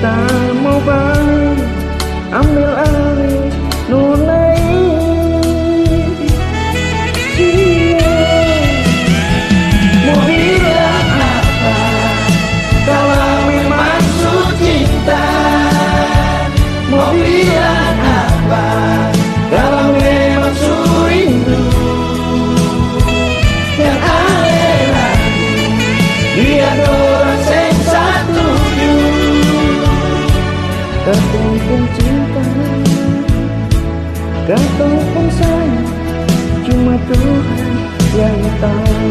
beta mau balik, ambil alih nunai. Mau bilang apa kalau memang cinta? Mau bilang apa kalau memang rindu? Yang aneh lagi, dia dorang sing satu katong pun cinta, katong pun sayang, cuma Tuhan yang tahu.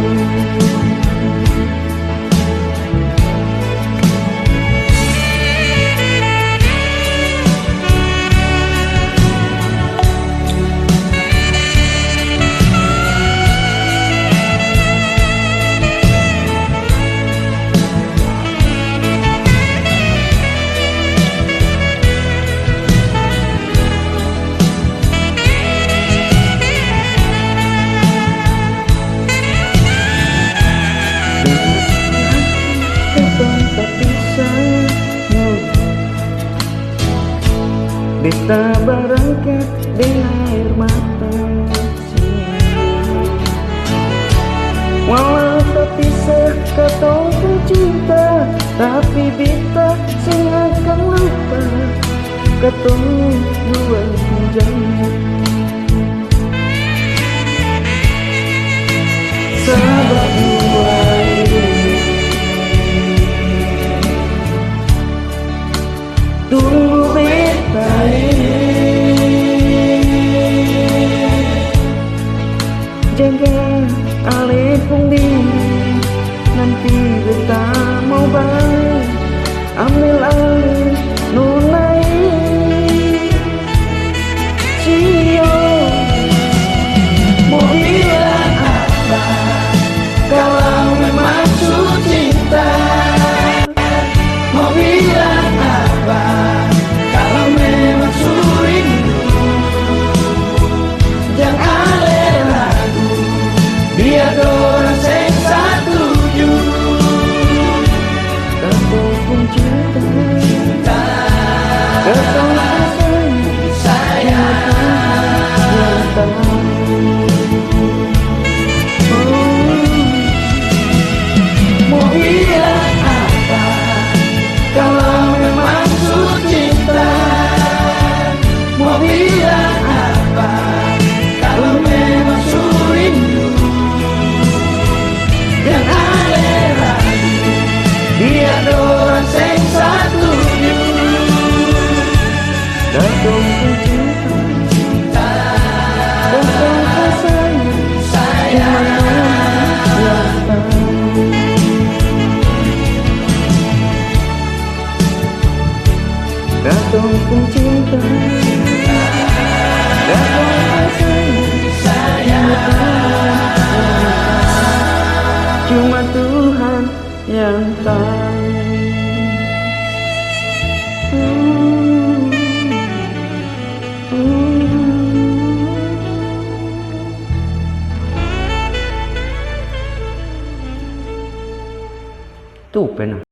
Beta berangkat dengan air mata, walau tak bisa katong pun cinta, tapi beta sing akan lupa katong dua janji. Sahabat dua tunggu beta jaga alih pun diri, nanti beta mau balik, ambil alih nunai. Sio mau bilang apa kalau memang cinta? Mau bilang apa kalau memang rindu? Yang aneh lagu, biar dorang sing satu katong pun cinta, katong pun sayang, yang tahu. Mau bilang apa kalau memang cinta? Mau bilang apa kalau memang rindu? Yang aneh lagi, dia dorang sing satu katong pun cinta, katong pun sayang, yang tahu. Katong pun cinta, katong pun sayang, cuma Tuhan yang tahu. Tuh pena.